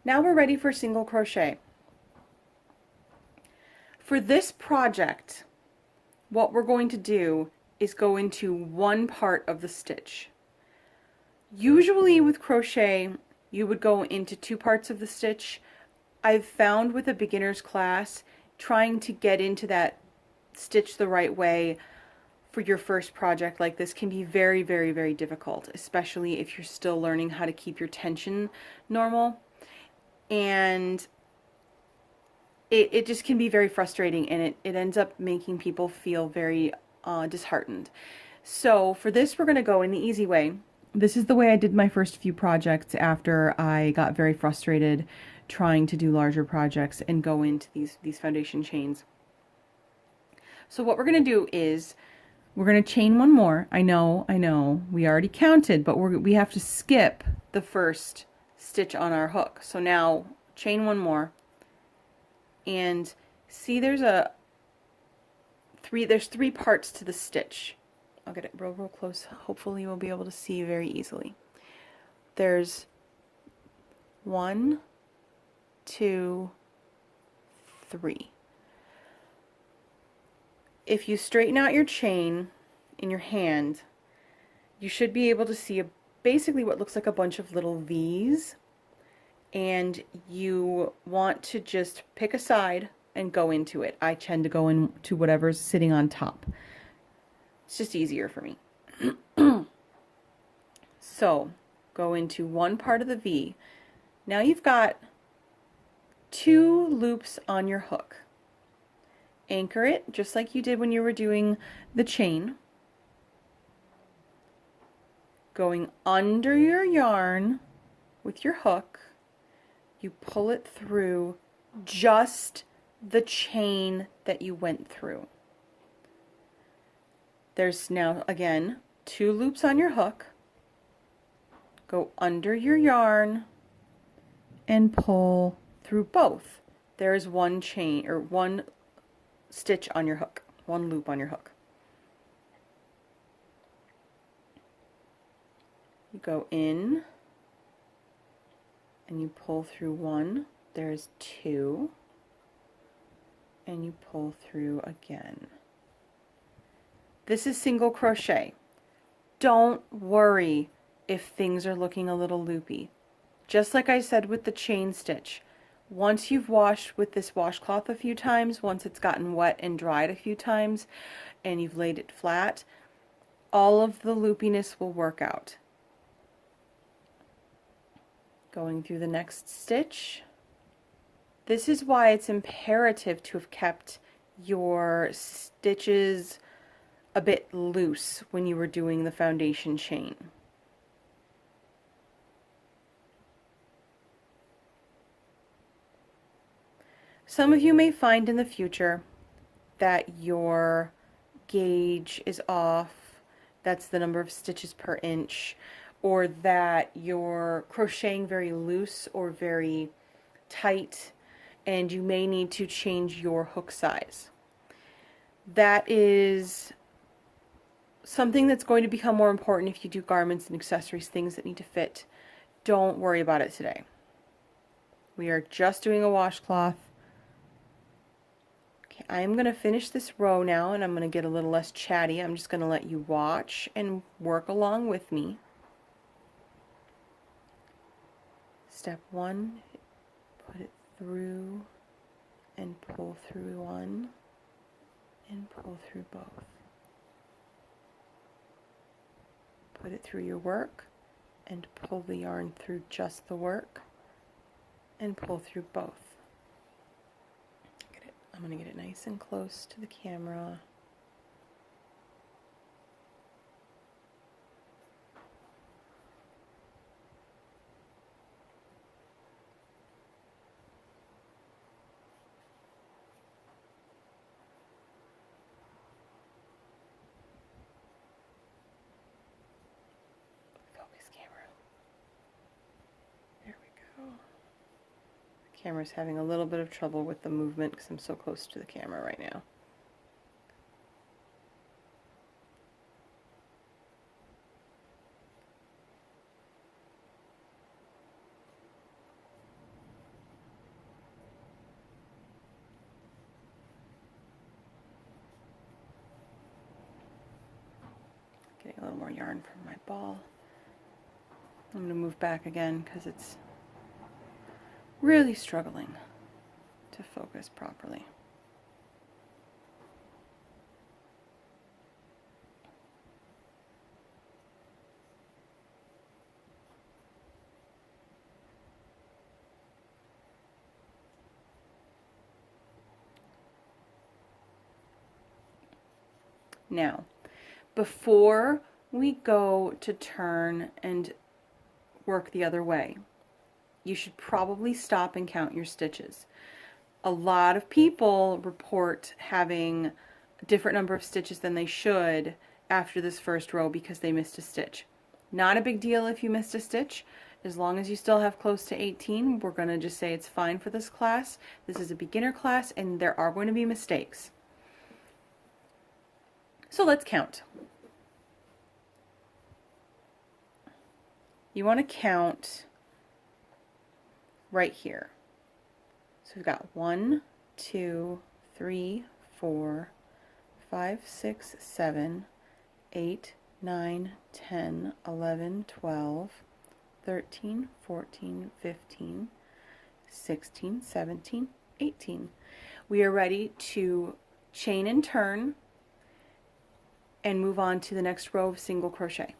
Now we're ready for single crochet. For this project, what we're going to do is go into one part of the stitch. Usually with crochet, you would go into two parts of the stitch. I've found with a beginner's class, trying to get into that stitch the right way for your first project like this can be very, very, very difficult, especially if you're still learning how to keep your tension normal. And it just can be very frustrating, and it ends up making people feel very disheartened. So for this, we're going to go in the easy way. This is the way I did my first few projects after I got very frustrated trying to do larger projects and go into these foundation chains. So what we're going to do is we're going to chain one more. I know, we already counted, but we have to skip the first stitch on our hook. So now chain one more. And see, there's three parts to the stitch. I'll get it real close. Hopefully you'll be able to see very easily. There's 1, 2, 3. If you straighten out your chain in your hand, you should be able to see basically what looks like a bunch of little V's. And you want to just pick a side and go into it. I tend to go into whatever's sitting on top. It's just easier for me. So go into one part of the V. Now you've got 2 loops on your hook. Anchor it just like you did when you were doing the chain. Going under your yarn with your hook, you pull it through just the chain that you went through. There's now, again, 2 loops on your hook. Go under your yarn and pull through both. There's one chain, or one stitch on your hook, one loop on your hook. You go in and you pull through 1, there's 2, and you pull through again. This is single crochet. Don't worry if things are looking a little loopy. Just like I said with the chain stitch, once you've washed with this washcloth a few times, once it's gotten wet and dried a few times, and you've laid it flat, all of the loopiness will work out. Going through the next stitch. This is why it's imperative to have kept your stitches a bit loose when you were doing the foundation chain. Some of you may find in the future that your gauge is off, that's the number of stitches per inch, or that you're crocheting very loose or very tight, and you may need to change your hook size. That is something that's going to become more important if you do garments and accessories, things that need to fit. Don't worry about it today. We are just doing a washcloth. Okay, I'm going to finish this row now, and I'm going to get a little less chatty. I'm just going to let you watch and work along with me. Step 1, put it through and pull through 1 and pull through both. Put it through your work and pull the yarn through just the work and pull through both. I'm going to get it nice and close to the camera. Camera's having a little bit of trouble with the movement because I'm so close to the camera right now. yarn from my ball. I'm going to move back again because it's really struggling to focus properly. Now, before we go to turn and work the other way, you should probably stop and count your stitches. A lot of people report having a different number of stitches than they should after this first row because they missed a stitch. Not a big deal if you missed a stitch. As long as you still have close to 18, we're going to just say it's fine for this class. This is a beginner class and there are going to be mistakes. So let's count. You want to count right here. So we've got 1, 2, 3, 4, 5, 6, 7, 8, 9, 10, 11, 12, 13, 14, 15, 16, 17, 18. We are ready to chain and turn and move on to the next row of single crochet.